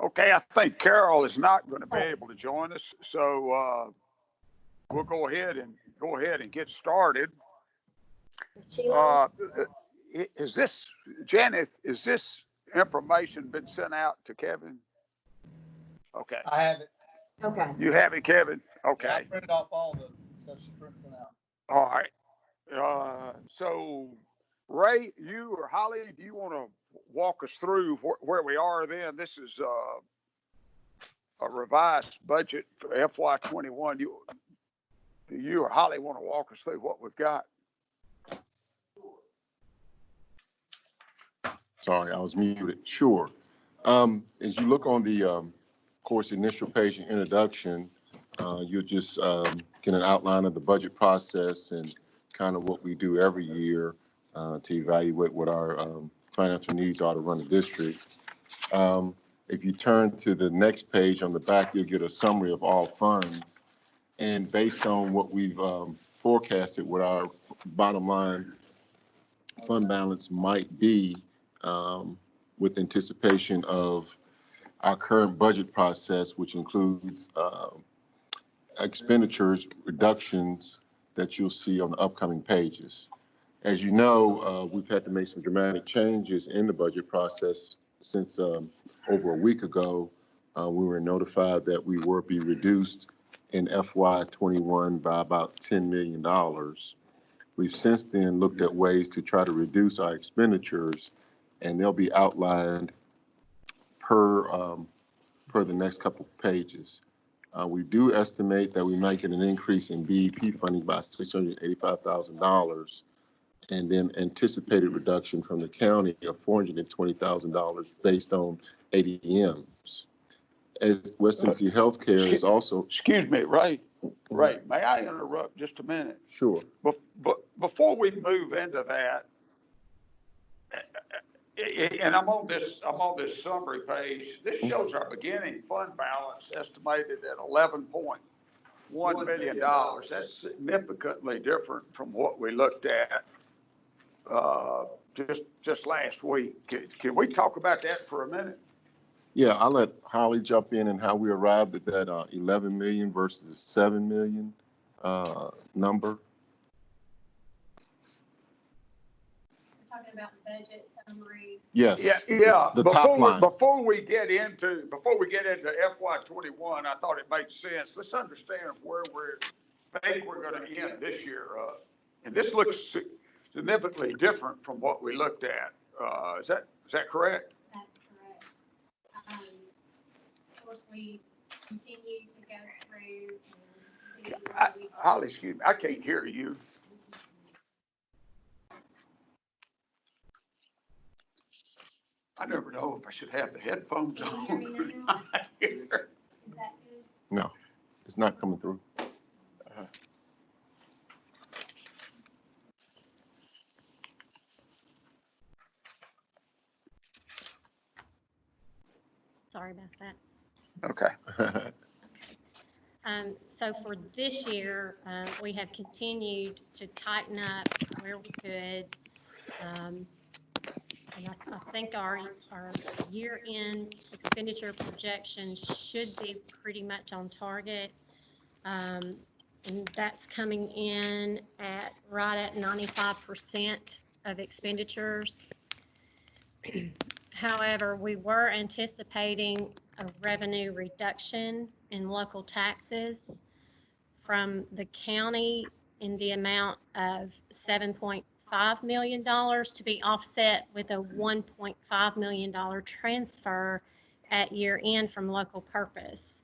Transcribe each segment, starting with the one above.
Okay, I think Carol is not going to be able to join us, so we'll go ahead and get started. Is this, Janet, is this information been sent out to Kevin? Okay. I have it. Okay. You have it, Kevin? Okay. Yeah, I printed off all the stuff she prints out. All right. So Ray, you or Holly, do you want to walk us through where we are then? This is a revised budget for FY21. Do you or Holly want to walk us through what we've got? Sorry, I was muted. Sure. As you look on the course initial page and introduction, you'll just get an outline of the budget process and kind of what we do every year to evaluate what our financial needs are to run the district. If you turn to the next page on the back, you'll get a summary of all funds. And based on what we've forecasted, what our bottom line fund balance might be, with anticipation of our current budget process, which includes expenditures reductions that you'll see on the upcoming pages. As you know, we've had to make some dramatic changes in the budget process since over a week ago. We were notified that we will be reduced in FY21 by about $10 million. We've since then looked at ways to try to reduce our expenditures, and they'll be outlined per the next couple of pages. We do estimate that we might get an increase in BEP funding by $685,000, and then anticipated reduction from the county of $420,000 based on ADMs. As West Tennessee Healthcare is also. Excuse me, Ray. Ray, may I interrupt just a minute? Sure. Before we move into that, and I'm on this summary page. This shows our beginning fund balance estimated at $11.1 million. That's significantly different from what we looked at just last week. Can we talk about that for a minute? Yeah, I'll let Holly jump in and how we arrived at that 11 million versus a 7 million number. Talking about the budget summary. Yes. Yeah. The top line. Before we get into FY21, I thought it made sense. Let's understand where we're going to end this year. And this looks significantly different from what we looked at. Is that correct? That's correct. Of course, we continue to go through and Holly, excuse me, I can't hear you. I never know if I should have the headphones on. Is that good? No, it's not coming through. Sorry about that. Okay. So for this year, we have continued to tighten up where we could. And I think our year-end expenditure projections should be pretty much on target. And that's coming in at right at 95% of expenditures. However, we were anticipating a revenue reduction in local taxes from the county in the amount of $7.5 million to be offset with a $1.5 million transfer at year end from local purpose,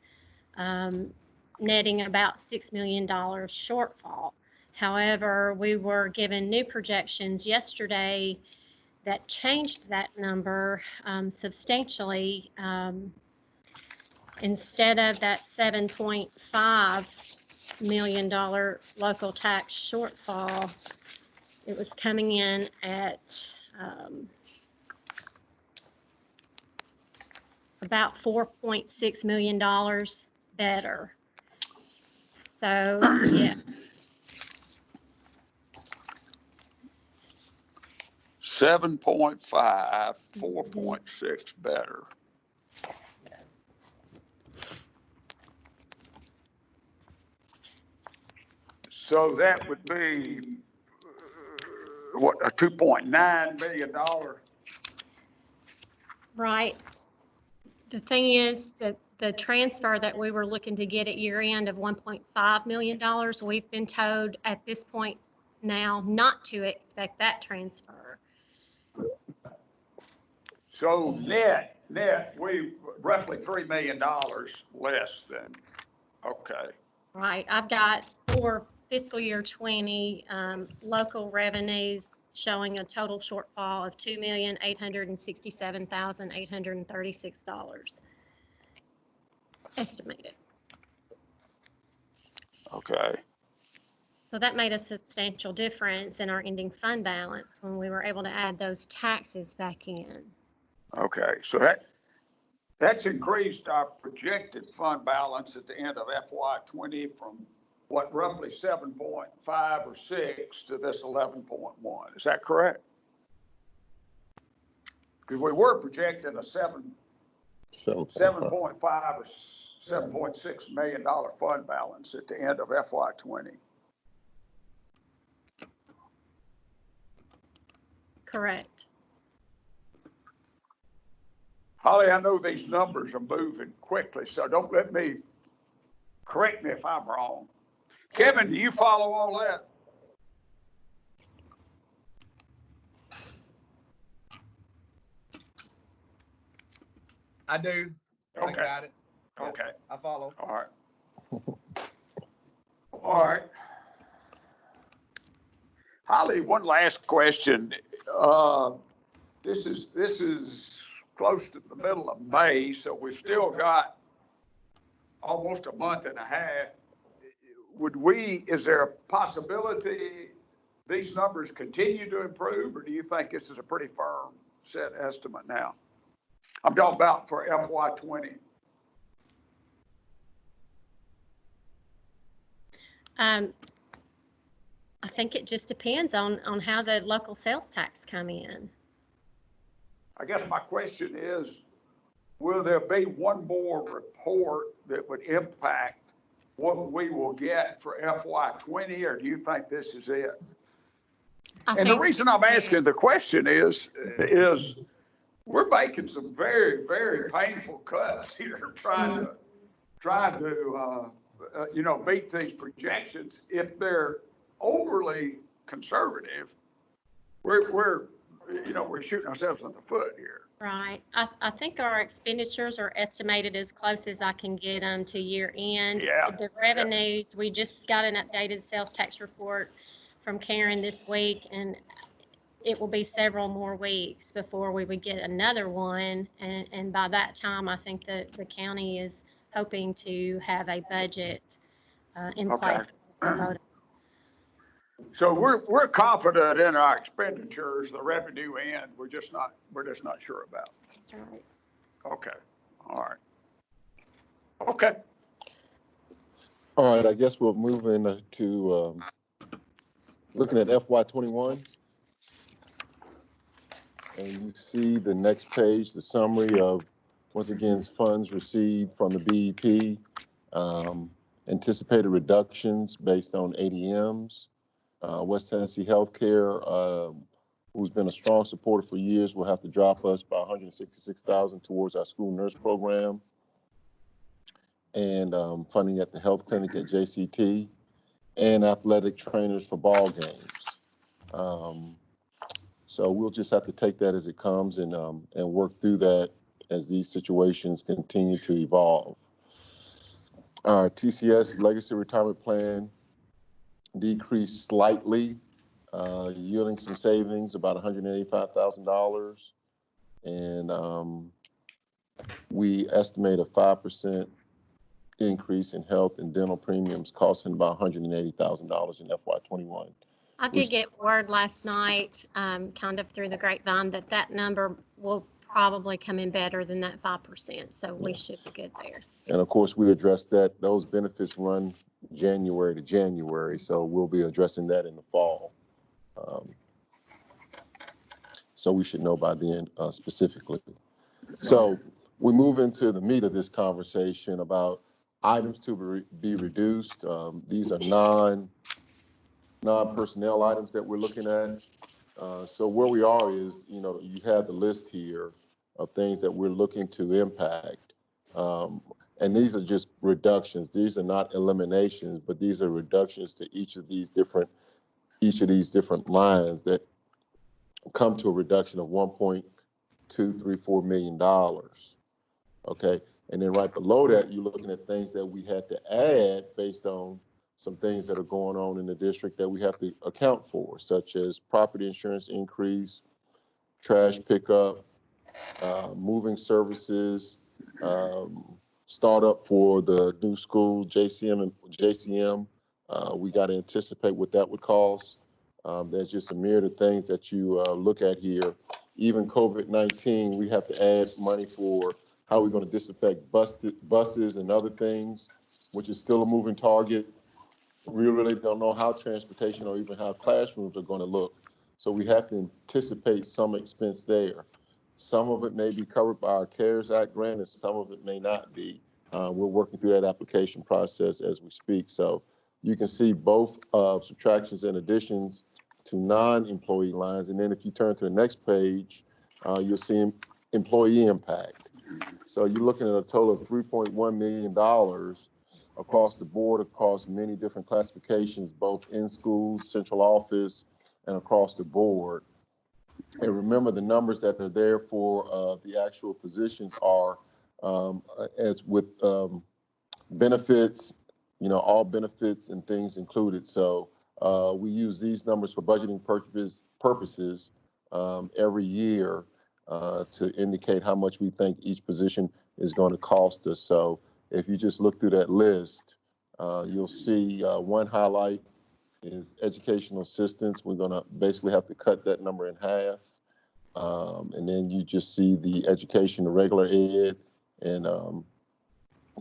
netting about $6 million shortfall. However, we were given new projections yesterday that changed that number substantially. Instead of that $7.5 million local tax shortfall, it was coming in at about $4.6 million better. So, yeah. 7.5, 4.6 better. So that would be, what, a $2.9 million? Right. The thing is that the transfer that we were looking to get at year end of $1.5 million, we've been told at this point now not to expect that transfer. So net, we roughly $3 million less than, okay. Right. I've got for fiscal year 20, local revenues showing a total shortfall of $2,867,836 estimated. Okay. So that made a substantial difference in our ending fund balance when we were able to add those taxes back in. Okay, so that's increased our projected fund balance at the end of FY20 from what, roughly 7.5 or 6 to this 11.1. Is that correct? Because we were projecting a 7.5 or $7.6 million fund balance at the end of FY20. Correct. Holly, I know these numbers are moving quickly, so don't correct me if I'm wrong. Kevin, do you follow all that? I do. Okay. I got it. Yep, Okay. I follow. All right. All right. Holly, one last question. This is close to the middle of May, so we've still got almost a month and a half. Is there a possibility these numbers continue to improve, or do you think this is a pretty firm set estimate now? I'm talking about for FY20. I think it just depends on how the local sales tax come in. I guess my question is, will there be one more report that would impact what we will get for FY20, or do you think this is it? And the reason I'm asking the question is we're making some very, very painful cuts here, trying to beat these projections. If they're overly conservative, we're shooting ourselves in the foot here. Right. I think our expenditures are estimated as close as I can get them to year end. Yeah. The revenues, we just got an updated sales tax report from Karen this week, and it will be several more weeks before we would get another one. And by that time, I think that the county is hoping to have a budget in place. So we're confident in our expenditures, the revenue end. We're just not sure about. That's right. Okay. All right. Okay. All right, I guess we'll move into looking at FY21. And you see the next page, the summary of, once again, funds received from the BEP, anticipated reductions based on ADMs. West Tennessee Healthcare, who's been a strong supporter for years, will have to drop us by $166,000 towards our school nurse program, and funding at the health clinic at JCT, and athletic trainers for ball games. So we'll just have to take that as it comes and work through that as these situations continue to evolve. Our TCS legacy retirement plan decreased slightly, yielding some savings, about $185,000. And we estimate a 5% increase in health and dental premiums, costing about $180,000 in FY21. I did get word last night, kind of through the grapevine, that number will probably come in better than that 5%. So we should be good there. And of course, we addressed that. Those benefits run January to January, so we'll be addressing that in the fall. So we should know by then specifically. So we move into the meat of this conversation about items to be reduced. These are non-personnel items that we're looking at. So where we are is, you have the list here of things that we're looking to impact. And these are just reductions. These are not eliminations, but these are reductions to each of these different lines that come to a reduction of $1.234 million. Okay. And then right below that, you're looking at things that we had to add based on some things that are going on in the district that we have to account for, such as property insurance increase, trash pickup, moving services, startup for the new school, JCM. We got to anticipate what that would cost. There's just a myriad of things that you look at here. Even COVID-19, we have to add money for how we're going to disinfect buses and other things, which is still a moving target. We really don't know how transportation or even how classrooms are going to look. So we have to anticipate some expense there. Some of it may be covered by our CARES Act grant, and some of it may not be. We're working through that application process as we speak. So you can see both subtractions and additions to non-employee lines. And then if you turn to the next page, you'll see employee impact. So you're looking at a total of $3.1 million across the board, across many different classifications, both in schools, central office, and across the board. And remember, the numbers that are there for the actual positions are as with benefits, all benefits and things included. So we use these numbers for budgeting purposes every year to indicate how much we think each position is going to cost us. So if you just look through that list, you'll see one highlight is educational assistance. We're going to basically have to cut that number in half. And then you just see the education, the regular ed and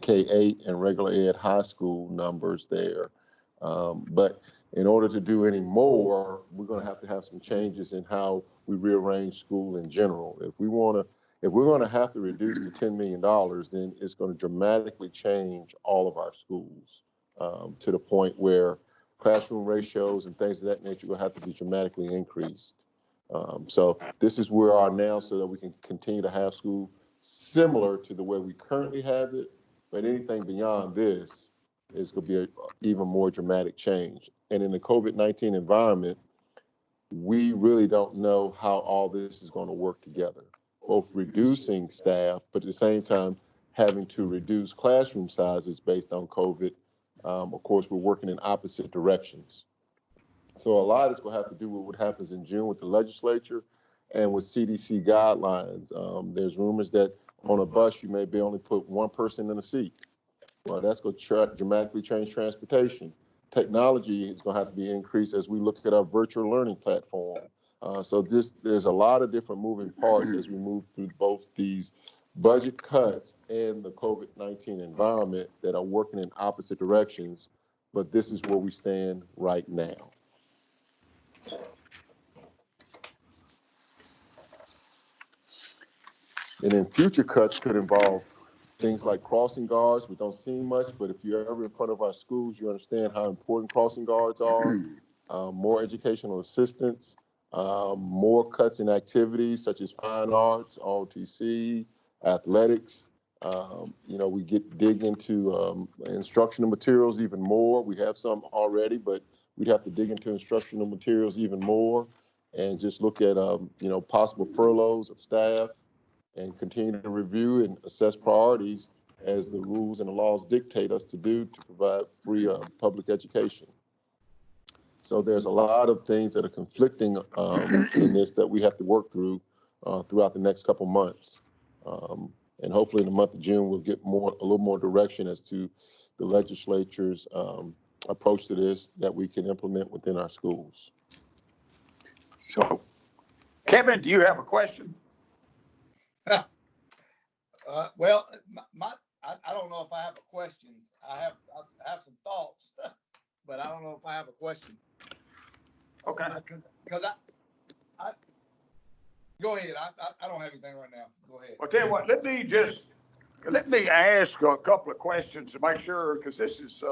K-8 and regular ed high school numbers there. But in order to do any more, we're going to have some changes in how we rearrange school in general. If we're going to have to reduce the $10 million, then it's going to dramatically change all of our schools to the point where classroom ratios and things of that nature will have to be dramatically increased. So this is where we are now so that we can continue to have school similar to the way we currently have it. But anything beyond this is going to be an even more dramatic change. And in the COVID-19 environment, we really don't know how all this is going to work together, both reducing staff, but at the same time, having to reduce classroom sizes based on COVID. Of course, we're working in opposite directions. So a lot is going to have to do with what happens in June with the legislature and with CDC guidelines. There's rumors that on a bus, you may be only put one person in a seat. Well, that's going to dramatically change transportation. Technology is going to have to be increased as we look at our virtual learning platform. So there's a lot of different moving parts as we move through both these budget cuts and the COVID-19 environment that are working in opposite directions. But this is where we stand right now. And then future cuts could involve things like crossing guards. We don't see much, but if you're ever in front of our schools, you understand how important crossing guards are. More educational assistance, more cuts in activities such as fine arts, ROTC, athletics. We dig into instructional materials even more. We have some already, but we'd have to dig into instructional materials even more and just look at, possible furloughs of staff and continue to review and assess priorities as the rules and the laws dictate us to do to provide free public education. So there's a lot of things that are conflicting in this that we have to work through throughout the next couple months. And hopefully in the month of June, we'll get a little more direction as to the legislature's approach to this that we can implement within our schools. So, Kevin, do you have a question? Well, I don't know if I have a question. I have some thoughts, but I don't know if I have a question. Okay. Because I go ahead. I don't have anything right now. Go ahead. Well, tell you what, let me ask a couple of questions to make sure, because this is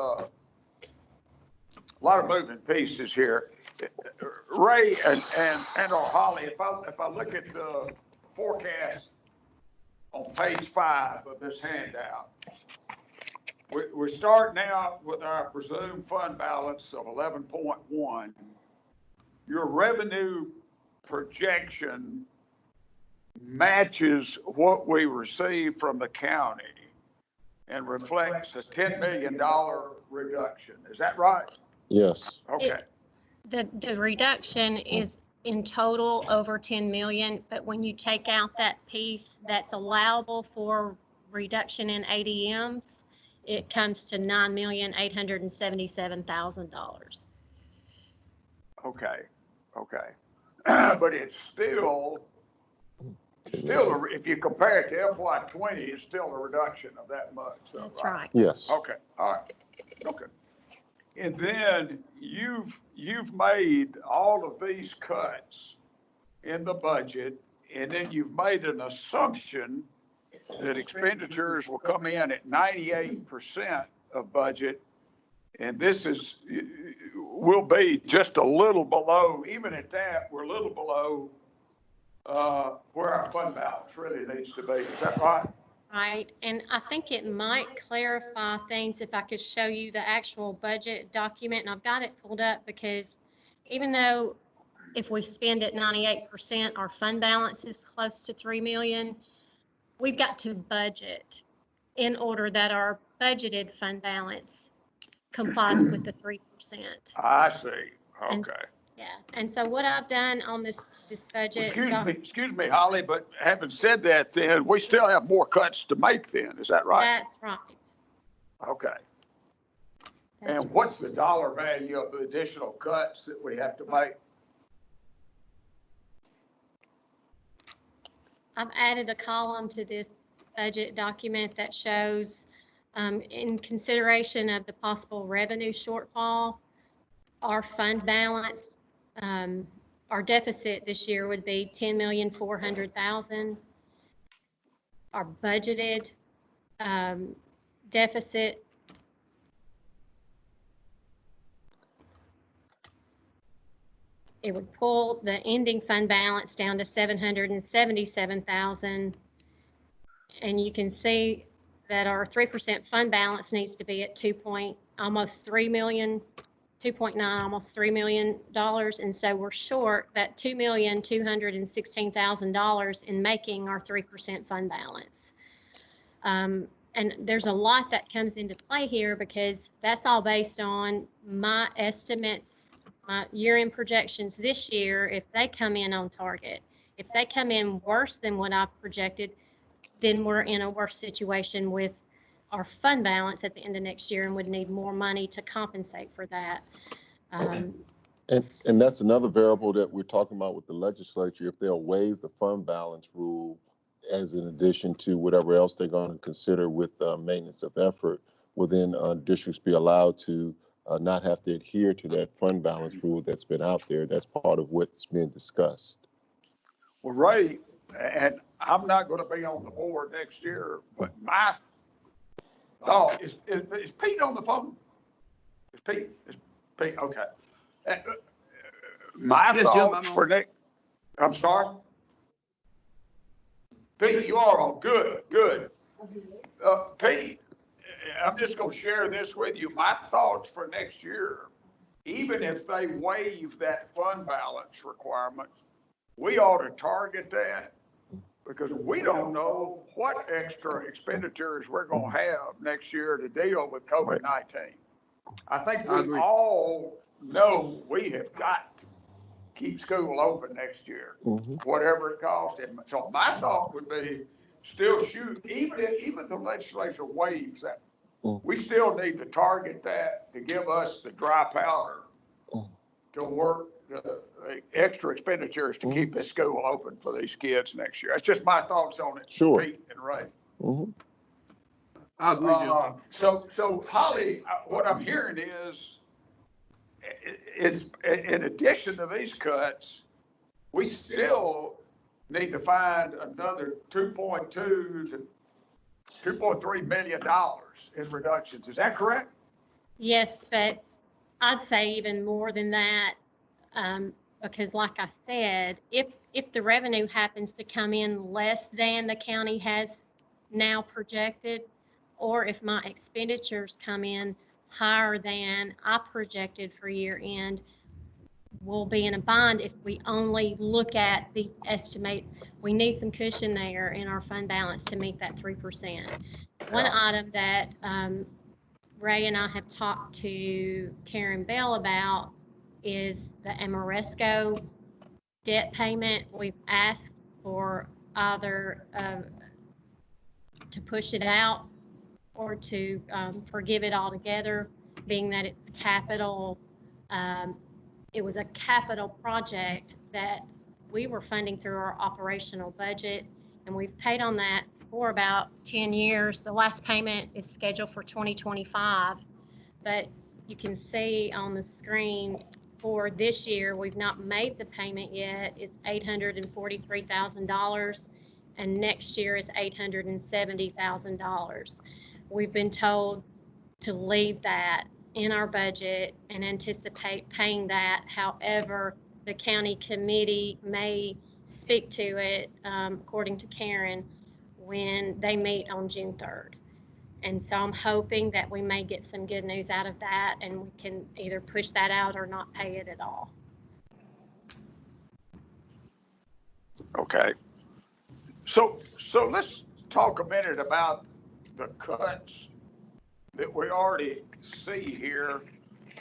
a lot of moving pieces here. Ray and or Holly, if I look at the forecast on page 5 of this handout, we're starting out with our presumed fund balance of 11.1. Your revenue projection matches what we received from the county and reflects a $10 million reduction. Is that right? Yes. Okay. The reduction is in total over 10 million, but when you take out that piece that's allowable for reduction in ADMs, it comes to $9,877,000. Okay. But it's still, if you compare it to FY20, it's still a reduction of that much. That's right. Yes. Okay, all right, okay. And then you've made all of these cuts in the budget, and then you've made an assumption that expenditures will come in at 98% of budget, and will be just a little below, even at that, we're a little below where our fund balance really needs to be. Is that right? Right, and I think it might clarify things if I could show you the actual budget document, and I've got it pulled up because even though if we spend at 98%, our fund balance is close to 3 million, we've got to budget in order that our budgeted fund balance complies with the 3%. I see, And- okay. Yeah, and so what I've done on this budget. Excuse me, Holly, but having said that, then we still have more cuts to make then, is that right? That's right. Okay. That's And what's the dollar value of the additional cuts that we have to make? I've added a column to this budget document that shows, in consideration of the possible revenue shortfall, our fund balance, our deficit this year would be $10,400,000. Our budgeted deficit it would pull the ending fund balance down to $777,000. And you can see that our 3% fund balance needs to be at almost $3 million. $2.9, almost $3 million, and so we're short that $2,216,000 in making our 3% fund balance. And there's a lot that comes into play here because that's all based on my estimates, my year-end projections this year. If they come in on target, if they come in worse than what I projected, then we're in a worse situation with our fund balance at the end of next year and would need more money to compensate for that. And that's another variable that we're talking about with the legislature, if they'll waive the fund balance rule as an addition to whatever else they're going to consider with maintenance of effort, will then districts be allowed to not have to adhere to that fund balance rule that's been out there. That's part of what's being discussed. Well, Ray, and I'm not going to be on the board next year, but my thought is Pete on the phone? Is Pete? Okay. My thoughts for next. I'm sorry. Pete, you are on. Good. Pete, I'm just going to share this with you. My thoughts for next year, even if they waive that fund balance requirement, we ought to target that, because we don't know what extra expenditures we're going to have next year to deal with COVID-19. I think we all know we have got to keep school open next year, whatever it costs. And so my thought would be still shoot, even the legislature waives that, we still need to target that to give us the dry powder to work extra expenditures to keep this school open for these kids next year. That's just my thoughts on it. Sure. Pete and Ray. I agree, Jim. So Holly, what I'm hearing is, it's in addition to these cuts, we still need to find another $2.2 to $2.3 million in reductions. Is that correct? Yes, but I'd say even more than that, because like I said, if the revenue happens to come in less than the county has now projected, or if my expenditures come in higher than I projected for year end, we'll be in a bind if we only look at these estimate. We need some cushion there in our fund balance to meet that 3%. One item that Ray and I have talked to Karen Bell about is the Amaresco debt payment. We've asked for either to push it out or to forgive it altogether, being that it's capital. It was a capital project that we were funding through our operational budget, and we've paid on that for about 10 years. The last payment is scheduled for 2025, but you can see on the screen for this year, we've not made the payment yet. It's $843,000, and next year is $870,000. We've been told to leave that in our budget and anticipate paying that. However, the county committee may speak to it, according to Karen, when they meet on June 3rd. And so I'm hoping that we may get some good news out of that, and we can either push that out or not pay it at all. Okay. So let's talk a minute about the cuts that we already see here.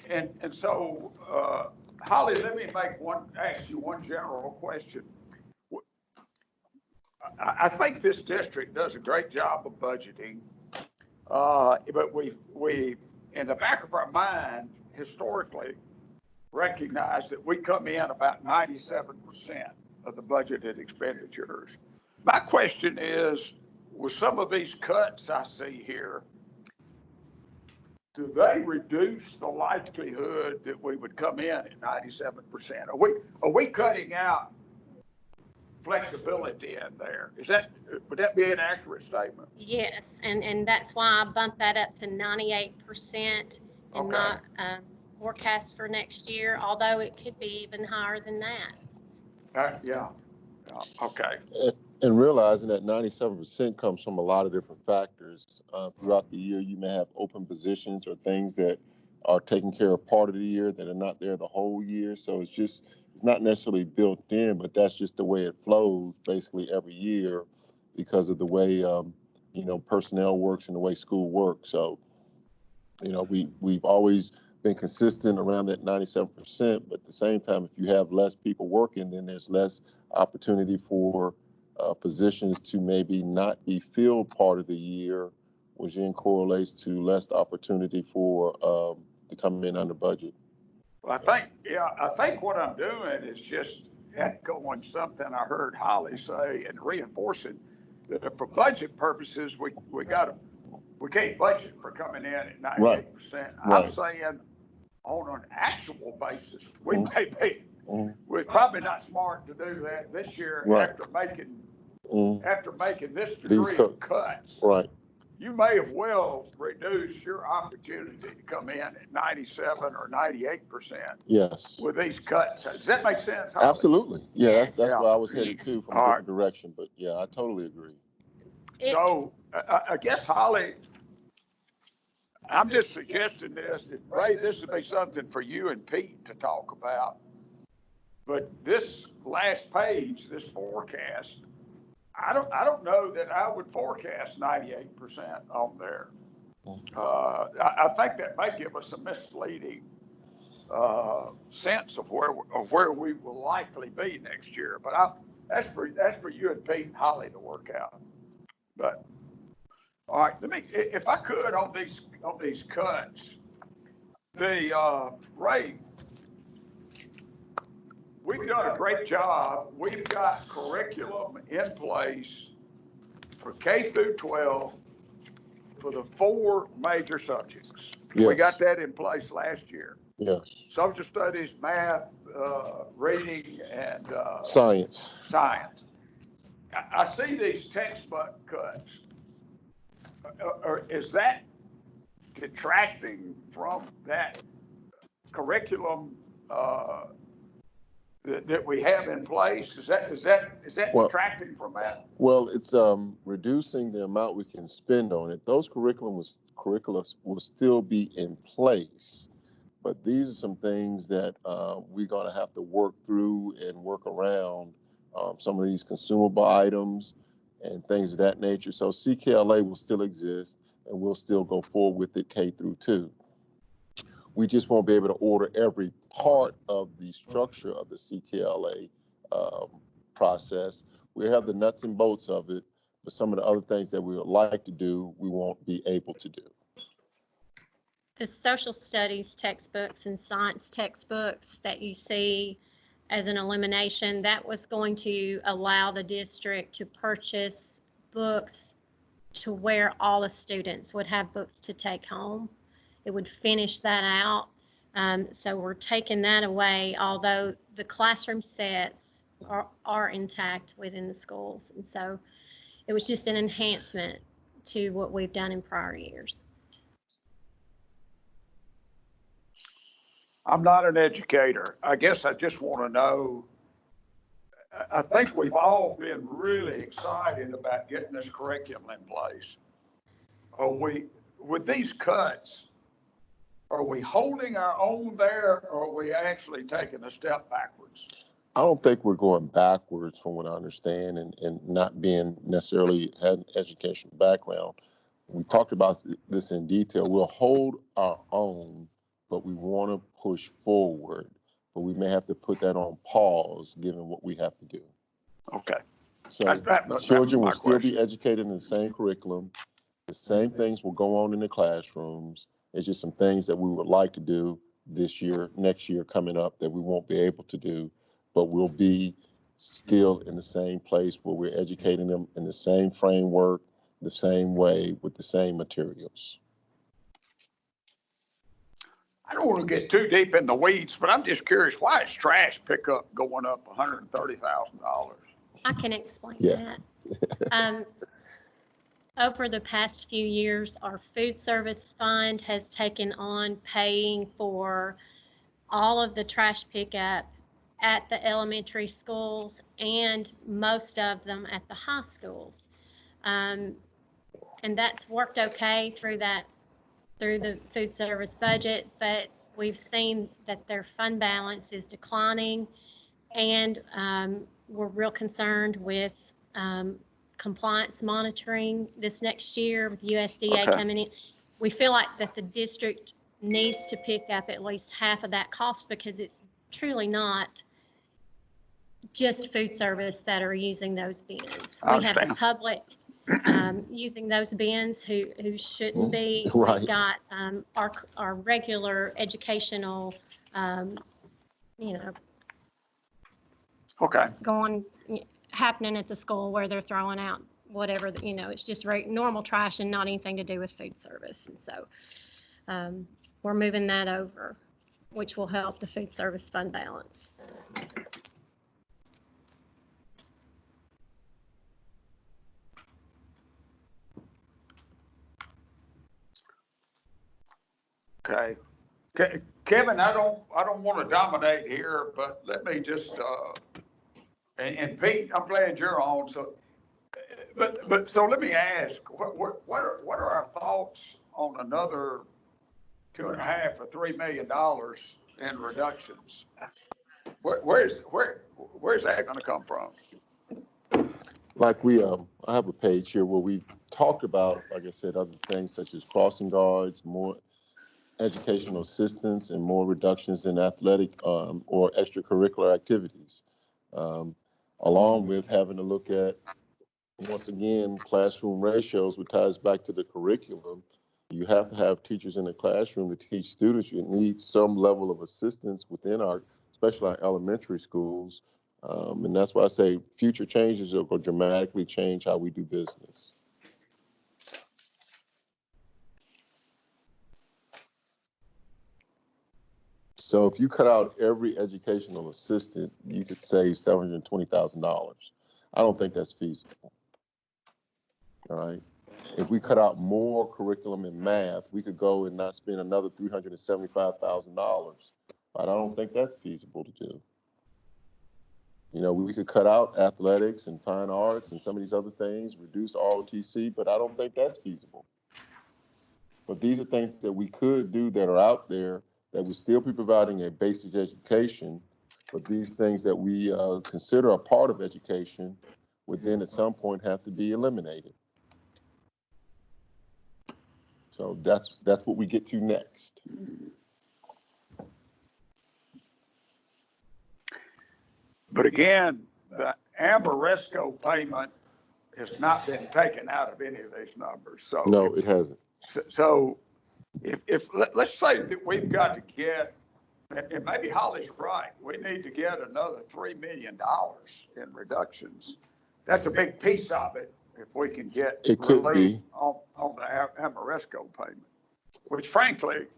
And so, Holly, let me ask you one general question. I think this district does a great job of budgeting, but we in the back of our mind historically recognize that we come in about 97% of the budgeted expenditures. My question is, with some of these cuts I see here, do they reduce the likelihood that we would come in at 97%? Are we cutting out flexibility in there? Would that be an accurate statement? Yes, and that's why I bumped that up to 98% in my forecast for next year, although it could be even higher than that. Yeah. Okay. And realizing that 97% comes from a lot of different factors. Throughout the year, you may have open positions or things that are taken care of part of the year that are not there the whole year. So it's not necessarily built in, but that's just the way it flows basically every year because of the way, personnel works and the way school works. So, we've always been consistent around that 97%, but at the same time, if you have less people working, then there's less opportunity for positions to maybe not be filled part of the year, which then correlates to less opportunity for to come in under budget. Well, I think what I'm doing is just echoing something I heard Holly say and reinforcing that for budget purposes, we can't budget for coming in at 98%. Right. I'm saying on an actual basis, we may be. We're probably not smart to do that this year after making this degree of cuts. Right. You may have well reduced your opportunity to come in at 97 or 98%. Yes. With these cuts. Does that make sense, Holly? Absolutely. Yeah, that's where I was headed too, from a different direction. But yeah, I totally agree. So I guess, Holly, I'm just suggesting this, that Ray, this would be something for you and Pete to talk about. But this last page, this forecast, I don't know that I would forecast 98% on there. I think that may give us a misleading sense of where we will likely be next year. But that's for you and Pete and Holly to work out. But all right, if I could on these cuts, Ray, we've done a great job. We've got curriculum in place for K through 12 for the 4 major subjects. Yes. We got that in place last year. Yes. Social studies, math, reading, and science. I see these textbook cuts. Is that detracting from that curriculum that we have in place? Is that Well, detracting from that? Well, it's reducing the amount we can spend on it. Those curricula will still be in place, but these are some things that we're going to have to work through and work around. Some of these consumable items and things of that nature. So CKLA will still exist, and we'll still go forward with it K through 2. We just won't be able to order every part of the structure of the CKLA process. We have the nuts and bolts of it, but some of the other things that we would like to do, we won't be able to do. The social studies textbooks and science textbooks that you see as an elimination, that was going to allow the district to purchase books to where all the students would have books to take home. It would finish that out. So we're taking that away, although the classroom sets are intact within the schools. And so it was just an enhancement to what we've done in prior years. I'm not an educator. I guess I just want to know, I think we've all been really excited about getting this curriculum in place. With these cuts, are we holding our own there, or are we actually taking a step backwards? I don't think we're going backwards from what I understand, and not being necessarily had an educational background. We talked about this in detail. We'll hold our own, but we want to push forward, but we may have to put that on pause given what we have to do. Okay. So children will still be educated in the same curriculum. The same things will go on in the classrooms. It's just some things that we would like to do this year, next year coming up that we won't be able to do, but we'll be still in the same place where we're educating them in the same framework, the same way, with the same materials. I don't want to get too deep in the weeds, but I'm just curious, why is trash pickup going up $130,000? I can explain Yeah. that. Over the past few years, our food service fund has taken on paying for all of the trash pickup at the elementary schools and most of them at the high schools. And that's worked okay through the food service budget, but we've seen that their fund balance is declining, and we're real concerned with compliance monitoring this next year with USDA coming in. We feel like that the district needs to pick up at least half of that cost, because it's truly not just food service that are using those bins. We have the public using those bins who shouldn't be. Right. We've got our regular educational, happening at the school where they're throwing out whatever, it's just normal trash and not anything to do with food service. And so we're moving that over, which will help the food service fund balance. Okay. Kevin, I don't want to dominate here, but let me just, and Pete, I'm glad you're on. So, so let me ask, what are our thoughts on another $2.5 or $3 million in reductions? Where's that going to come from? Like I have a page here where we talked about, like I said, other things such as crossing guards, more educational assistance, and more reductions in athletic or extracurricular activities, along with having to look at, once again, classroom ratios, which ties back to the curriculum. You have to have teachers in the classroom to teach students. You need some level of assistance within especially our elementary schools. And that's why I say future changes will dramatically change how we do business. So if you cut out every educational assistant, you could save $720,000. I don't think that's feasible. All right. If we cut out more curriculum in math, we could go and not spend another $375,000 But I don't think that's feasible to do. You know, we could cut out athletics and fine arts and some of these other things, reduce ROTC, but I don't think that's feasible. But these are things that we could do that are out there that would still be providing a basic education, but these things that we consider a part of education would then at some point have to be eliminated. So that's what we get to next. But again, the Amaresco payment has not been taken out of any of these numbers. So No, it hasn't. So let's say that we've got to get, and maybe Holly's right, we need to get another $3 million in reductions. That's a big piece of it if we can get relief on the Amaresco payment, which frankly,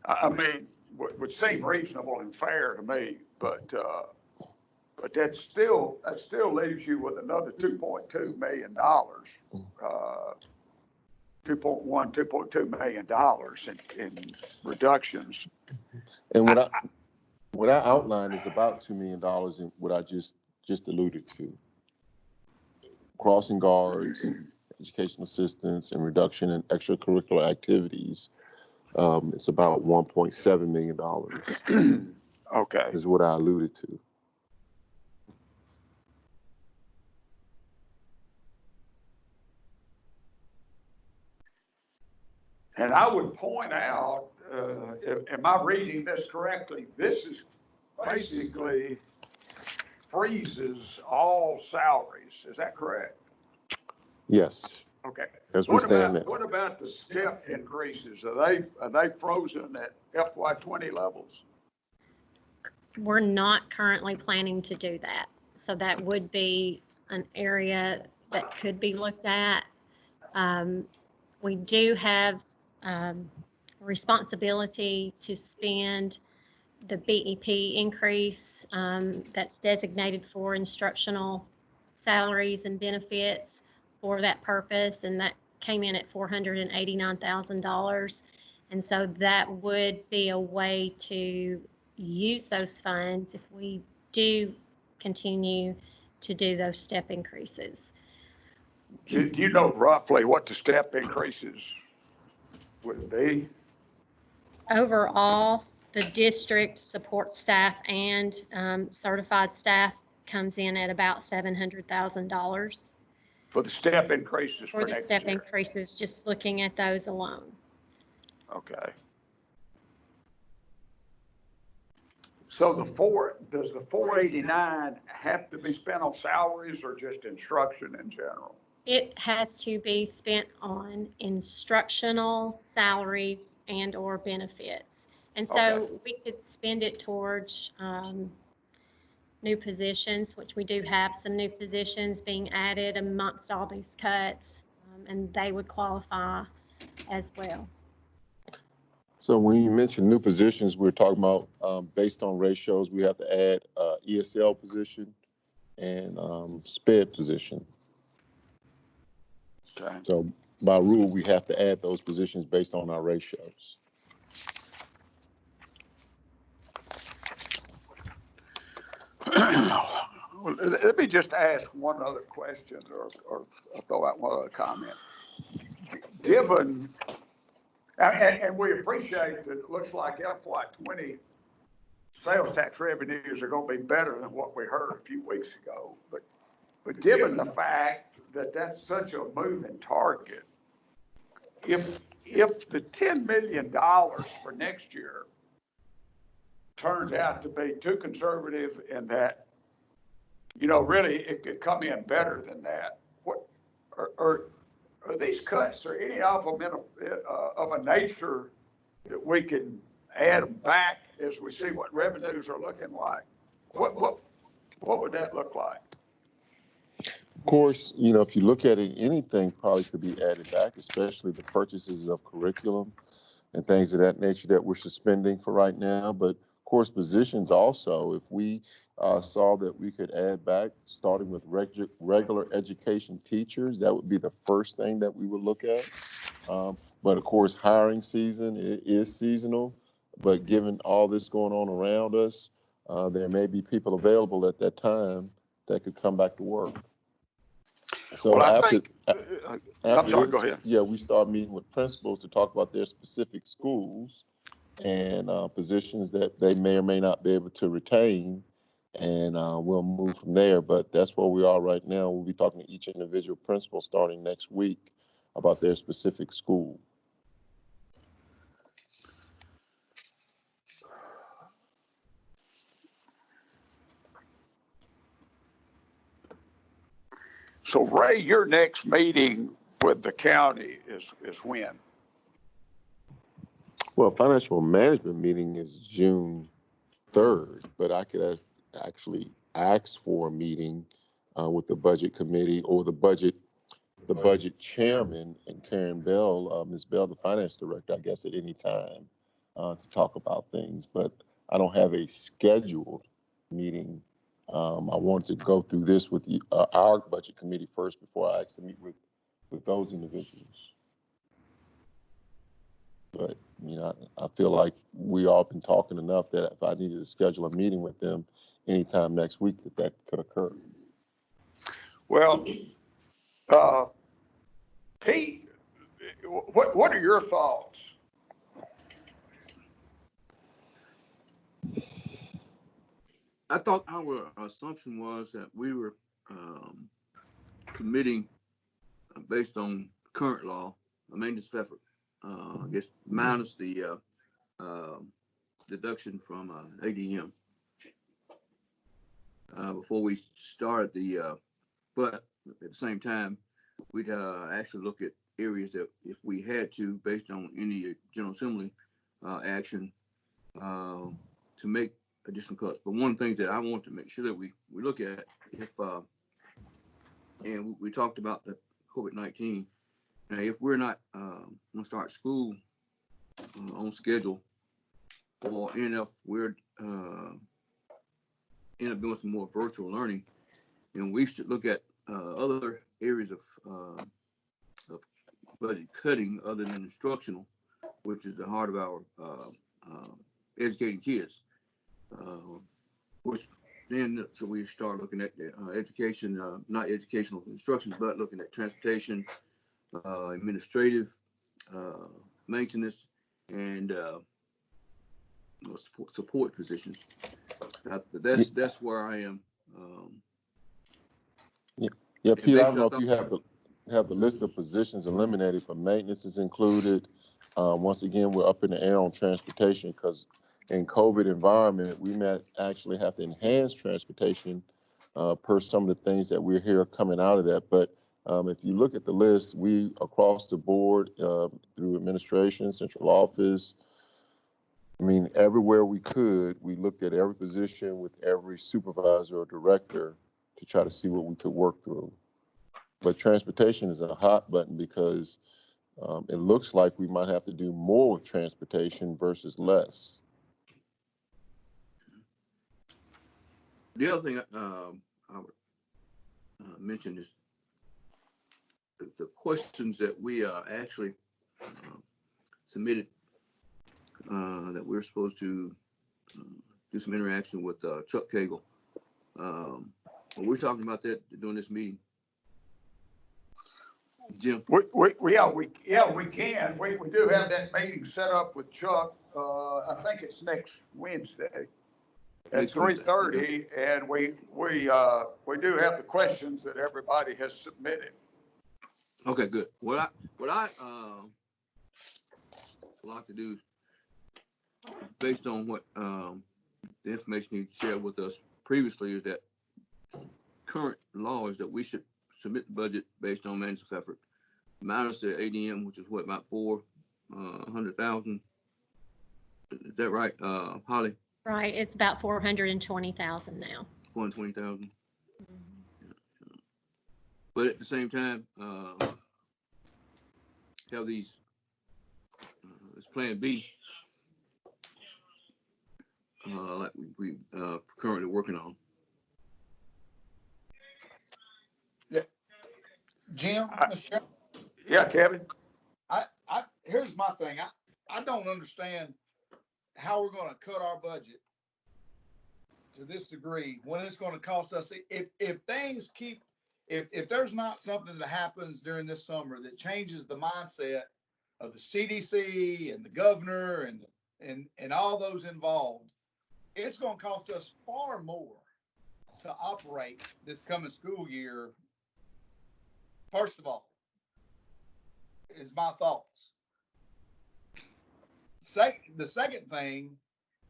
I mean, would seem reasonable and fair to me, but that still leaves you with another $2.2 million, $2.2 million in reductions. And what I outlined is about $2 million in what I just alluded to. Crossing guards, educational assistance, and reduction in extracurricular activities. It's about $1.7 million. Okay. Is what I alluded to. And I would point out, am I reading this correctly? This is basically freezes all salaries. Is that correct? Yes. Okay. As we stand now. What about the step increases? Are they frozen at FY20 levels? We're not currently planning to do that. So that would be an area that could be looked at. We do have responsibility to spend the BEP increase that's designated for instructional salaries and benefits for that purpose, and that came in at $489,000. And so that would be a way to use those funds if we do continue to do those step increases. Do you know roughly what the step increases would be? Overall, the district support staff and certified staff comes in at about $700,000. For the step increases for the next step year. increases, just looking at those alone. Okay. So does the 489 have to be spent on salaries or just instruction in general? It has to be spent on instructional salaries and or benefits. And so we could spend it towards new positions, which we do have some new positions being added amongst all these cuts, and they would qualify as well. So when you mention new positions, we're talking about based on ratios, we have to add ESL position and SPED position. Okay. So by rule, we have to add those positions based on our ratios. Well, let me just ask one other question or throw out one other comment. Given, and we appreciate that it looks like FY20 sales tax revenues are going to be better than what we heard a few weeks ago. But given the fact that that's such a moving target, if the $10 million for next year turns out to be too conservative and that, you know, really it could come in better than that, what are these cuts, or any of them of a nature that we can add them back as we see what revenues are looking like? What would that look like? Of course, you know, if you look at it, anything probably could be added back, especially the purchases of curriculum and things of that nature that we're suspending for right now. But of course, positions also, if we saw that we could add back, starting with regular education teachers, that would be the first thing that we would look at. But of course, hiring season is seasonal. but given all this going on around us, there may be people available at that time that could come back to work. So Well, I after, think, after I'm sorry, this, go ahead. yeah, we start meeting with principals to talk about their specific schools and positions that they may or may not be able to retain, and we'll move from there. But that's where we are right now. We'll be talking to each individual principal starting next week about their specific school. So Ray, your next meeting with the county is when? Well, financial management meeting is June 3rd, but I could actually ask for a meeting with the budget committee or the budget chairman and Karen Bell, Ms. Bell, the finance director, I guess at any time to talk about things. But I don't have a scheduled meeting. I wanted to go through this with our budget committee first before I actually meet with those individuals. But, you know, I feel like we all been talking enough that if I needed to schedule a meeting with them anytime next week, that could occur. Well, Pete, what are your thoughts? I thought our assumption was that we were submitting based on current law, a maintenance effort, I guess minus the deduction from ADM before we started the, but at the same time, we'd actually look at areas that if we had to, based on any General Assembly action, to make additional cuts. But one of the things that I want to make sure that we look at, if and we talked about the COVID-19. Now, if we're not going to start school on schedule, or if we're end up doing some more virtual learning, and we should look at other areas of budget cutting other than instructional, which is the heart of our educating kids. Which then, so we start looking at education, not educational instruction, but looking at transportation, administrative, maintenance, and support positions. That's where I am. Yeah, Pete, I don't know if you have the list of positions eliminated, but maintenance is included. Once again, we're up in the air on transportation because in COVID environment, we might actually have to enhance transportation per some of the things that we're here coming out of that. But if you look at the list, we across the board through administration, central office, I mean, everywhere we could, we looked at every position with every supervisor or director to try to see what we could work through. But transportation is a hot button because it looks like we might have to do more with transportation versus less. The other thing I would mention is the questions that we actually submitted that we're supposed to do some interaction with Chuck Cagle. We're talking about that during this meeting. Jim? We can. We do have that meeting set up with Chuck. I think it's next Wednesday at 3:30, and we do have the questions that everybody has submitted. Okay, good. What I like to do, based on what the information you shared with us previously, is that current law is that we should submit the budget based on maintenance effort minus the ADM, which is what, about $400,000. Is that right, Holly? Right, it's about 420,000 now. 420,000. But at the same time, have these this Plan B, like we currently working on. Yeah. Jim, Mr. Chairman? Yeah, Kevin. Here's my thing. I don't understand how we're going to cut our budget to this degree, when it's going to cost us, if things keep, if there's not something that happens during this summer that changes the mindset of the CDC and the governor and all those involved, it's going to cost us far more to operate this coming school year. First of all, is my thoughts. The second thing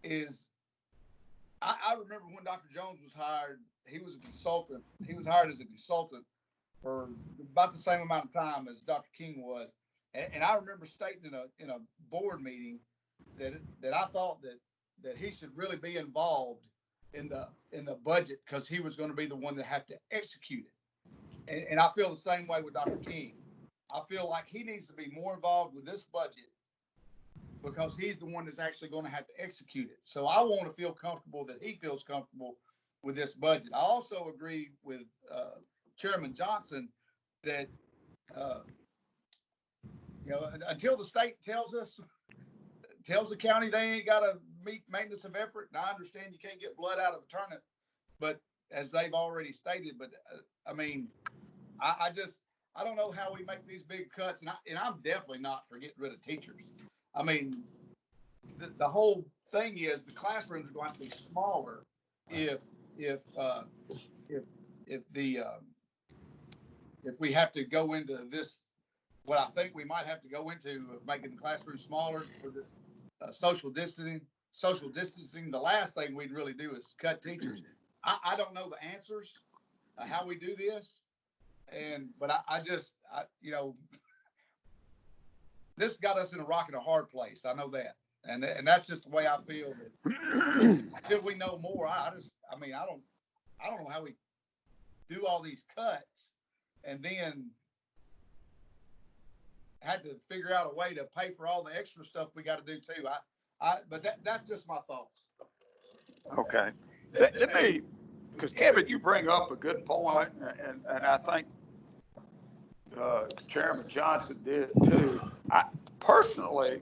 is, I remember when Dr. Jones was hired, he was a consultant. He was hired as a consultant for about the same amount of time as Dr. King was. And I remember stating in a board meeting that I thought that he should really be involved in the budget, because he was going to be the one that had to execute it. And I feel the same way with Dr. King. I feel like he needs to be more involved with this budget, because he's the one that's actually going to have to execute it. So I want to feel comfortable that he feels comfortable with this budget. I also agree with Chairman Johnson that until the state tells the county they ain't got to meet maintenance of effort, and I understand you can't get blood out of a turnip, but as they've already stated, but I mean, I don't know how we make these big cuts, and I'm definitely not for getting rid of teachers. I mean, the whole thing is the classrooms are going to be smaller if we have to go into this, what I think we might have to go into, making the classroom smaller for this social distancing. The last thing we'd really do is cut teachers. I don't know the answers how we do this, but I this got us in a rock and a hard place. I know that, and that's just the way I feel. That until we know more, I don't know how we do all these cuts and then had to figure out a way to pay for all the extra stuff we got to do too. But that's just my thoughts. Okay. Let me, because Kevin, you bring up a good point, and I think Chairman Johnson did too. Personally,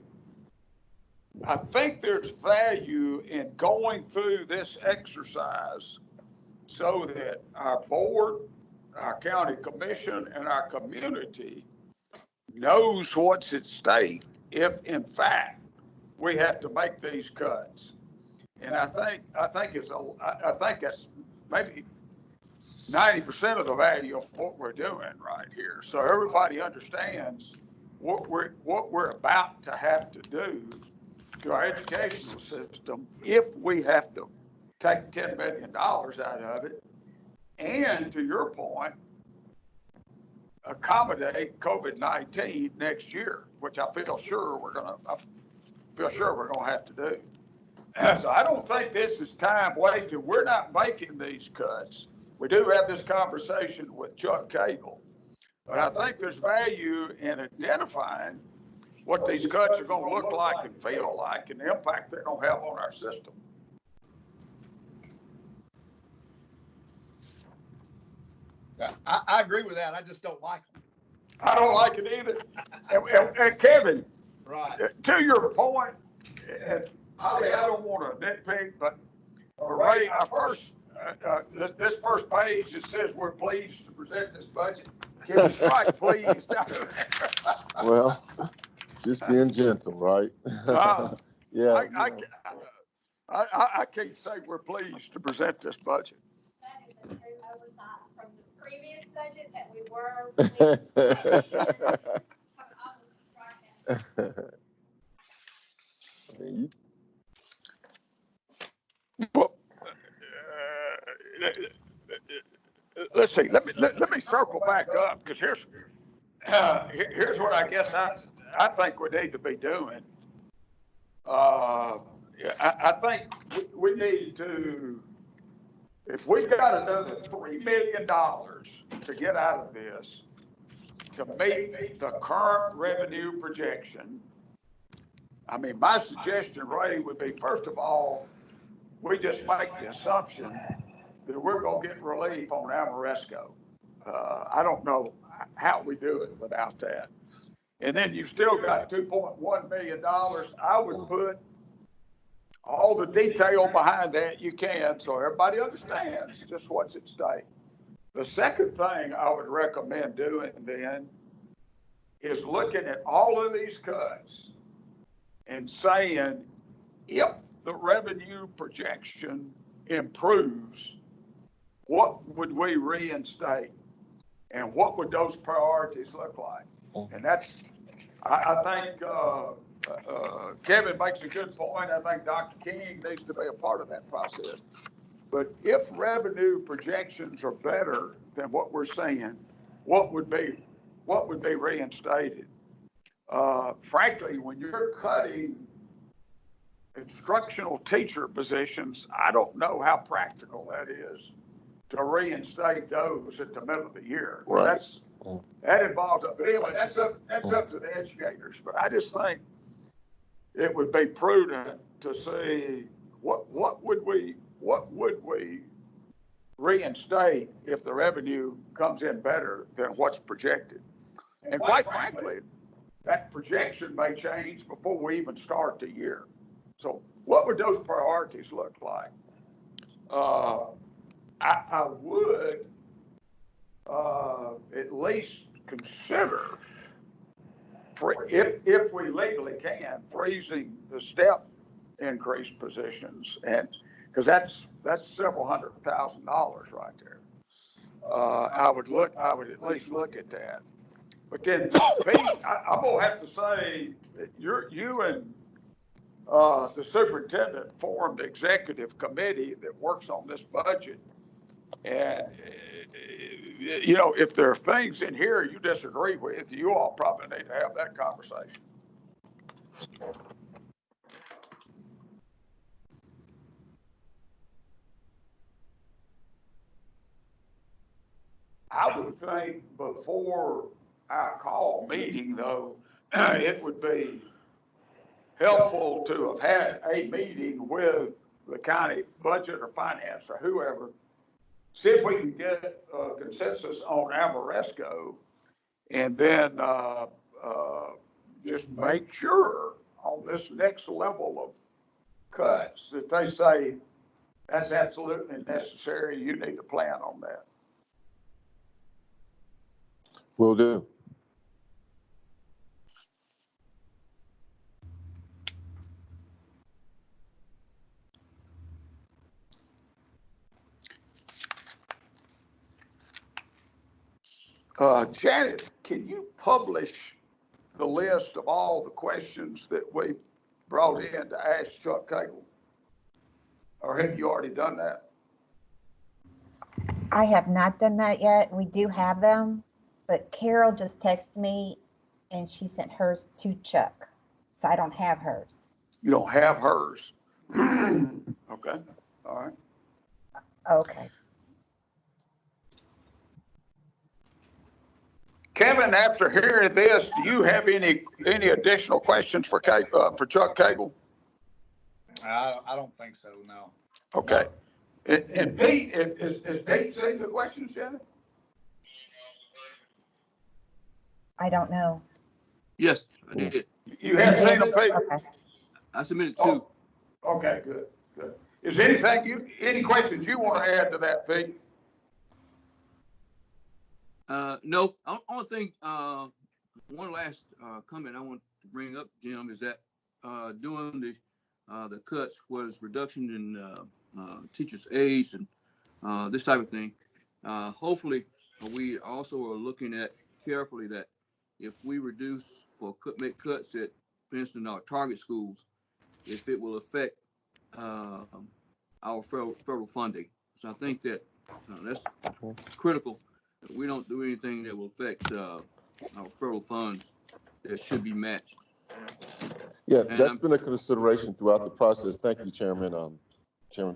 I think there's value in going through this exercise so that our board, our county commission, and our community knows what's at stake if, in fact, we have to make these cuts. And I think that's maybe 90% of the value of what we're doing right here. So everybody understands what we're about to have to do to our educational system if we have to take $10 million out of it, and to your point, accommodate COVID-19 next year, which I feel sure we're gonna have to do. So I don't think this is time wasted. We're not making these cuts. We do have this conversation with Chuck Cagle, but I think there's value in identifying what these cuts are going to look like and feel like, and the impact they're going to have on our system. I agree with that. I just don't like them. I don't like it either. And Kevin, right, to your point, and Holly, I don't want to nitpick, but Ray, our first, this first page, it says we're pleased to present this budget. Can we strike pleased? Well, just being gentle, right? Yeah. I can't say we're pleased to present this budget. That is a true oversight from the previous budget that we were pleased. I mean, Well, let's see. Let me circle back up, because here's what I guess I think we need to be doing. I think we need to, if we got another $3 million to get out of this to meet the current revenue projection, I mean, my suggestion, Ray, would be, first of all, we just make the assumption that we're going to get relief on Amaresco. I don't know how we do it without that. And then you've still got $2.1 million. I would put all the detail behind that you can, so everybody understands just what's at stake. The second thing I would recommend doing then is looking at all of these cuts and saying, if the revenue projection improves, what would we reinstate? And what would those priorities look like? And that's, I think Kevin makes a good point. I think Dr. King needs to be a part of that process. But if revenue projections are better than what we're seeing, what would be reinstated? Frankly, when you're cutting instructional teacher positions, I don't know how practical that is to reinstate those at the middle of the year. Right. That involves, but anyway, that's up to the educators. But I just think it would be prudent to see what would we reinstate if the revenue comes in better than what's projected. And quite frankly, that projection may change before we even start the year. So what would those priorities look like? I would at least consider, if we legally can, freezing the step increase positions, and because that's several $100,000 right there. I would at least look at that. But then, Pete, I'm gonna have to say that you and the superintendent formed the executive committee that works on this budget. And, you know, if there are things in here you disagree with, you all probably need to have that conversation. I would think before our call meeting, though, it would be helpful to have had a meeting with the county budget or finance or whoever, see if we can get a consensus on Amaresco, and then just make sure on this next level of cuts that they say that's absolutely necessary. You need to plan on that. Will do. Janet, can you publish the list of all the questions that we brought in to ask Chuck Cagle? Or have you already done that? I have not done that yet. We do have them, but Carol just texted me and she sent hers to Chuck. So I don't have hers. You don't have hers. Okay. All right. Okay. Kevin, after hearing this, do you have any additional questions for Chuck Cagle? I don't think so, no. Okay. And Pete, is Pete seen the questions yet? I don't know. Yes, I did. You have seen them, Pete? Okay. I submitted two. Okay, good. Is there any questions you want to add to that, Pete? No, only thing, one last comment I want to bring up, Jim, is that during the cuts was reduction in teachers' aides and this type of thing. Hopefully, we also are looking at carefully that if we reduce or make cuts at, for instance, our target schools, if it will affect our federal funding. So I think that that's critical. We don't do anything that will affect our federal funds that should be matched. Yeah, that's been a consideration throughout the process. Thank you, Chairman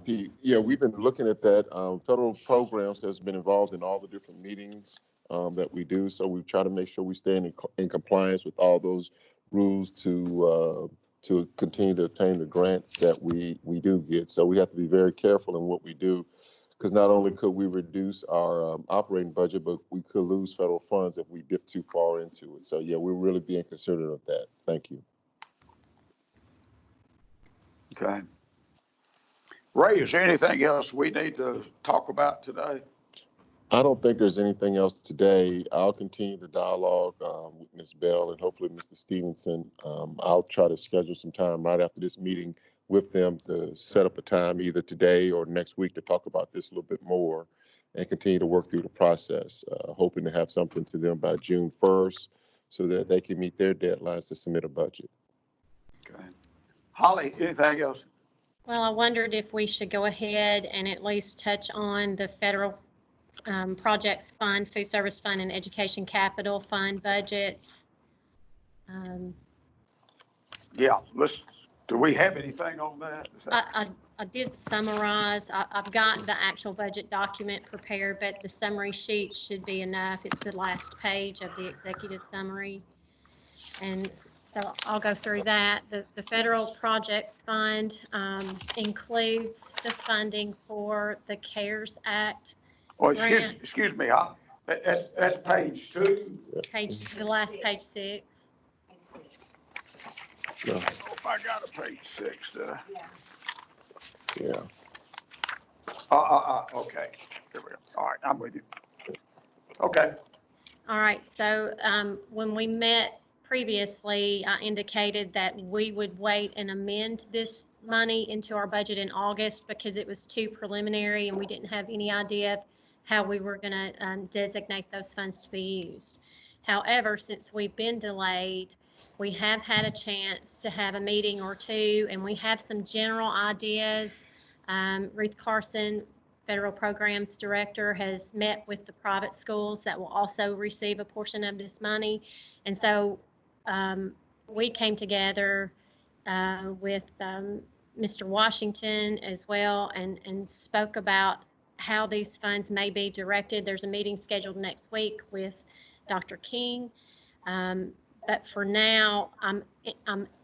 Pete. Yeah, we've been looking at that. Federal programs has been involved in all the different meetings that we do. So we try to make sure we stay in compliance with all those rules to continue to obtain the grants that we do get. So we have to be very careful in what we do, because not only could we reduce our operating budget, but we could lose federal funds if we dip too far into it. So yeah, we're really being considerate of that. Thank you. Okay. Ray, is there anything else we need to talk about today? I don't think there's anything else today. I'll continue the dialogue with Ms. Bell and hopefully Mr. Stevenson. I'll try to schedule some time right after this meeting with them to set up a time either today or next week to talk about this a little bit more and continue to work through the process, hoping to have something to them by June 1st so that they can meet their deadlines to submit a budget. Okay. Holly, anything else? Well, I wondered if we should go ahead and at least touch on the federal projects fund, food service fund, and education capital fund budgets. Yeah, do we have anything on that? I did summarize. I've got the actual budget document prepared, but the summary sheet should be enough. It's the last page of the executive summary. And so I'll go through that. The federal projects fund includes the funding for the CARES Act. Oh, excuse me, Holly. That's page 2. The last page 6. No. Oh, I got a page 6, did I? Yeah. Okay. There we go. All right, I'm with you. Okay. All right, so when we met previously, I indicated that we would wait and amend this money into our budget in August because it was too preliminary and we didn't have any idea of how we were going to designate those funds to be used. However, since we've been delayed, we have had a chance to have a meeting or two, and we have some general ideas. Ruth Carson, Federal Programs Director, has met with the private schools that will also receive a portion of this money. And so we came together with Mr. Washington as well and spoke about how these funds may be directed. There's a meeting scheduled next week with Dr. King. But for now, I'm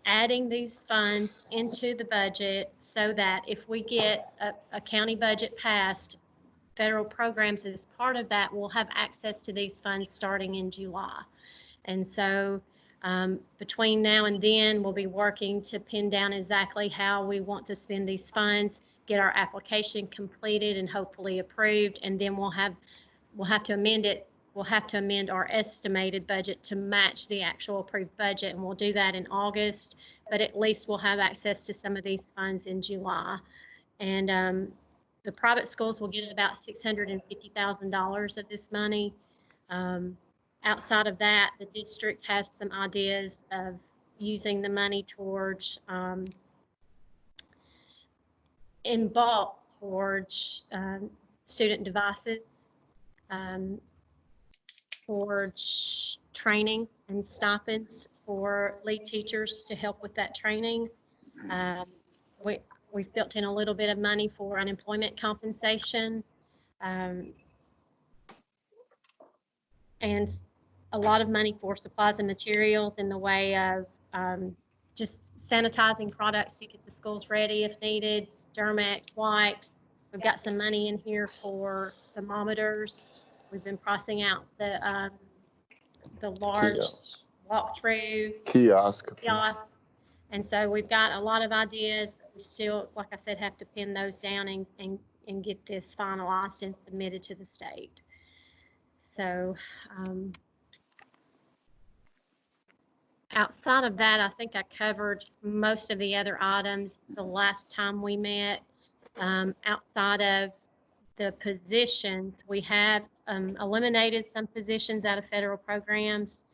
adding these funds into the budget so that if we get a county budget passed, federal programs as part of that will have access to these funds starting in July. And so between now and then, we'll be working to pin down exactly how we want to spend these funds, get our application completed and hopefully approved, and then we'll have to amend it. We'll have to amend our estimated budget to match the actual approved budget, and we'll do that in August, but at least we'll have access to some of these funds in July. And the private schools will get about $650,000 of this money. Outside of that, the district has some ideas of using the money towards, in bulk, towards student devices, towards training and stipends for lead teachers to help with that training. We've built in a little bit of money for unemployment compensation, and a lot of money for supplies and materials in the way of just sanitizing products to get the schools ready if needed, Dermex, wipes. We've got some money in here for thermometers. We've been pricing out the large walkthrough Kiosk. And so we've got a lot of ideas, but we still, like I said, have to pin those down and get this finalized and submitted to the state. So outside of that, I think I covered most of the other items the last time we met. Outside of the positions, we have eliminated some positions out of federal programs.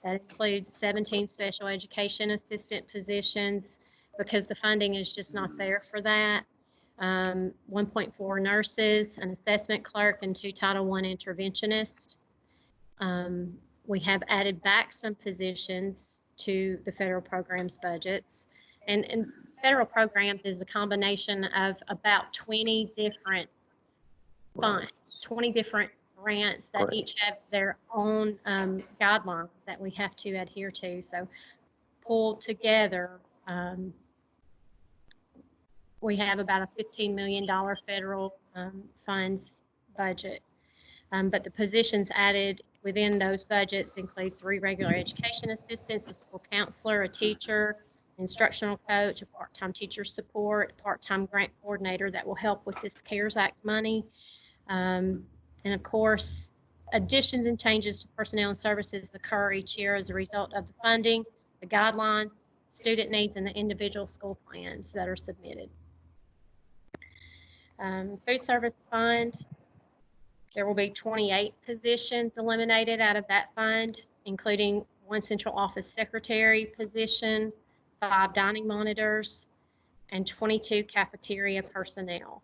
That includes 17 special education assistant positions because the funding is just not there for that. 1.4 nurses, an assessment clerk, and 2 Title I interventionists. We have added back some positions to the federal programs budgets. And federal programs is a combination of about 20 different funds, 20 different grants that each have their own guidelines that we have to adhere to. So pulled together, we have about a $15 million federal funds budget. But the positions added within those budgets include 3 regular education assistants, a school counselor, a teacher, instructional coach, a part-time teacher support, a part-time grant coordinator that will help with this CARES Act money. And of course, additions and changes to personnel and services occur each year as a result of the funding, the guidelines, student needs, and the individual school plans that are submitted. Food service fund, there will be 28 positions eliminated out of that fund, including 1 central office secretary position, 5 dining monitors, and 22 cafeteria personnel.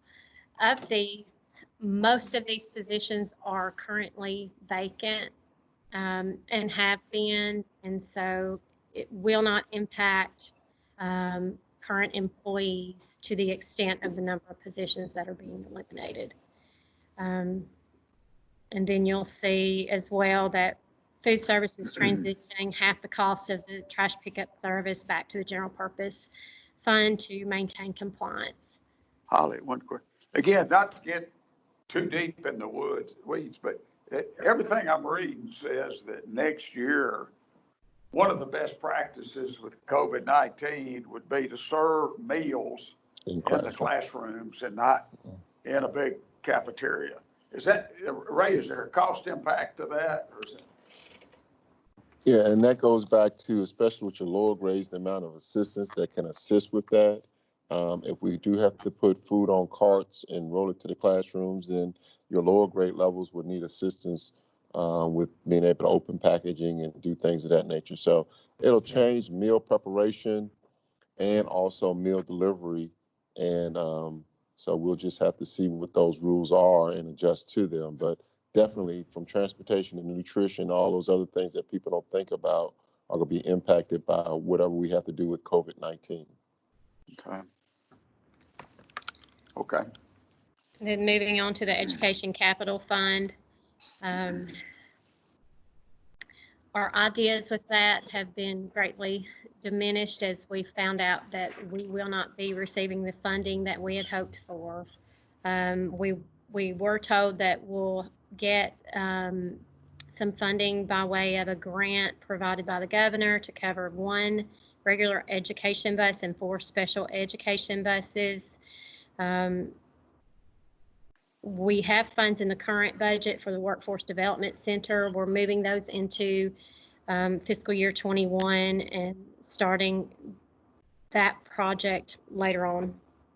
Of these, most of these positions are currently vacant and have been, and so it will not impact current employees to the extent of the number of positions that are being eliminated. And then you'll see as well that food service is transitioning half the cost of the trash pickup service back to the general purpose fund to maintain compliance. Holly, one question. Again, not to get too deep in the weeds, but everything I'm reading says that next year, one of the best practices with COVID-19 would be to serve meals in the classrooms and not in a big cafeteria. Is that, Ray, is there a cost impact to that? Or is it? Yeah, and that goes back to, especially with your lower grades, the amount of assistance that can assist with that. If we do have to put food on carts and roll it to the classrooms, then your lower grade levels would need assistance with being able to open packaging and do things of that nature. So it'll change meal preparation and also meal delivery. And so we'll just have to see what those rules are and adjust to them. But definitely from transportation and nutrition, all those other things that people don't think about are going to be impacted by whatever we have to do with COVID-19. Okay. Okay. And then moving on to the Education Capital Fund. Our ideas with that have been greatly diminished as we found out that we will not be receiving the funding that we had hoped for. We were told that we'll get some funding by way of a grant provided by the governor to cover 1 regular education bus and 4 special education buses. We have funds in the current budget for the Workforce Development Center. We're moving those into fiscal year 21 and starting that project later on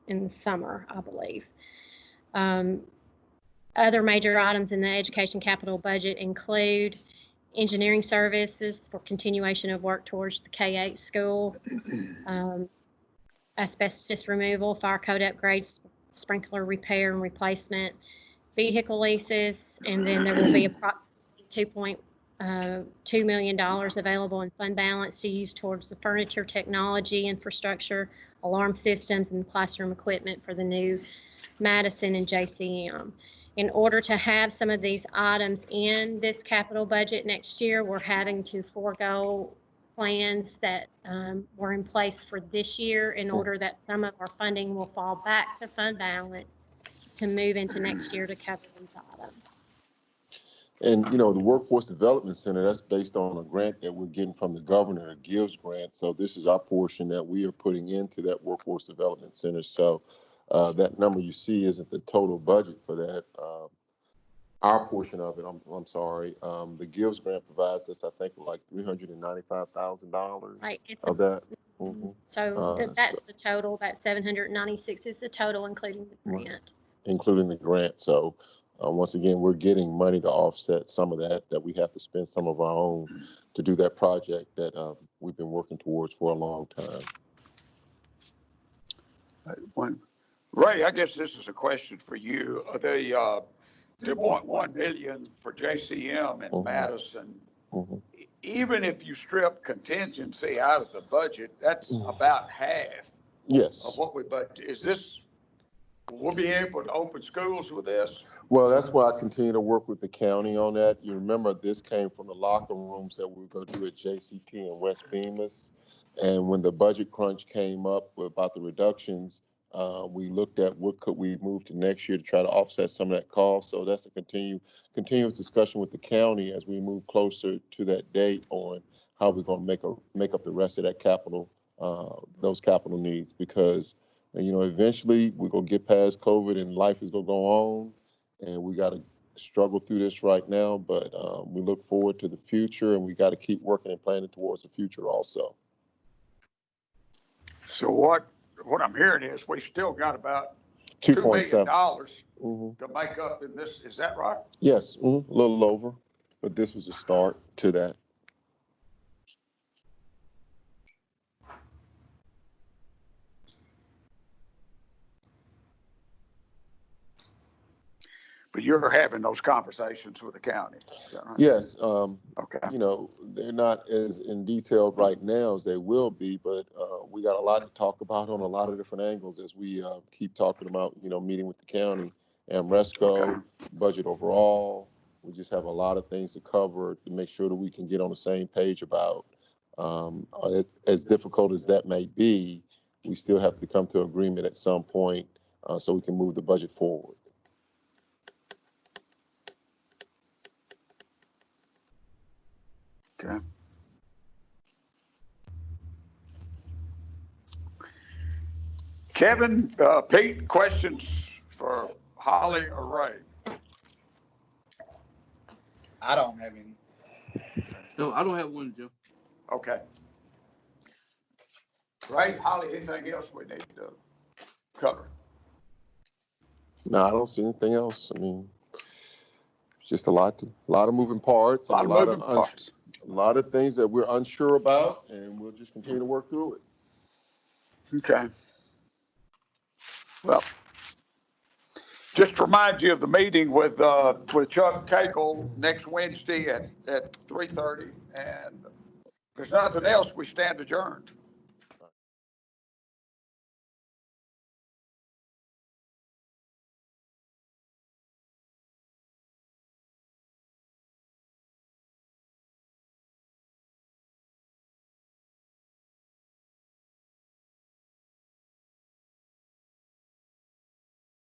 in the summer, I believe. Other major items in the education capital budget include engineering services for continuation of work towards the K-8 school, asbestos removal, fire code upgrades, sprinkler repair and replacement, vehicle leases, and then there will be approximately $2.2 million available in fund balance to use towards the furniture, technology, infrastructure, alarm systems, and classroom equipment for the new Madison and JCM. In order to have some of these items in this capital budget next year, we're having to forego plans that were in place for this year in order that some of our funding will fall back to fund balance to move into next year to cover these items. And, you know, the Workforce Development Center, that's based on a grant that we're getting from the governor, a GIVES grant. So this is our portion that we are putting into that Workforce Development Center. So that number you see isn't the total budget for that. Our portion of it, I'm sorry, the GIVES grant provides us, I think, like $395,000 right, of that. So that's the total. That 796 is the total, including the grant. Including the grant. So once again, we're getting money to offset some of that we have to spend some of our own to do that project that we've been working towards for a long time. Ray, I guess this is a question for you. The 2.1 million for JCM in Madison, even if you strip contingency out of the budget, that's about half of what we budget. Is this, we'll be able to open schools with this? Well, that's why I continue to work with the county on that. You remember this came from the locker rooms that we were going to do at JCT and West Bemis. And when the budget crunch came up about the reductions, we looked at what could we move to next year to try to offset some of that cost. So that's a continuous discussion with the county as we move closer to that date on how we're going to make up the rest of that capital those capital needs, because, eventually we're going to get past COVID and life is going to go on, and we got to struggle through this right now, but we look forward to the future, and we got to keep working and planning towards the future also. So what I'm hearing is we still got about $2 million to make up in this. Is that right? Yes, a little over, but this was a start to that. But you're having those conversations with the county. Is that right? Yes. Okay. They're not as in detail right now as they will be, but we got a lot to talk about on a lot of different angles as we keep talking about, meeting with the county, Amaresco, budget overall. We just have a lot of things to cover to make sure that we can get on the same page about, as difficult as that may be, we still have to come to agreement at some point so we can move the budget forward. Okay. Kevin, Pete, questions for Holly or Ray? I don't have any. No, I don't have one, Jim. Okay. Ray, Holly, anything else we need to cover? No, I don't see anything else. I mean, it's just a lot of moving parts. A lot of things that we're unsure about, and we'll just continue to work through it. Okay. Well, just to remind you of the meeting with Chuck Cagle next Wednesday at 3:30, and if there's nothing else, we stand adjourned.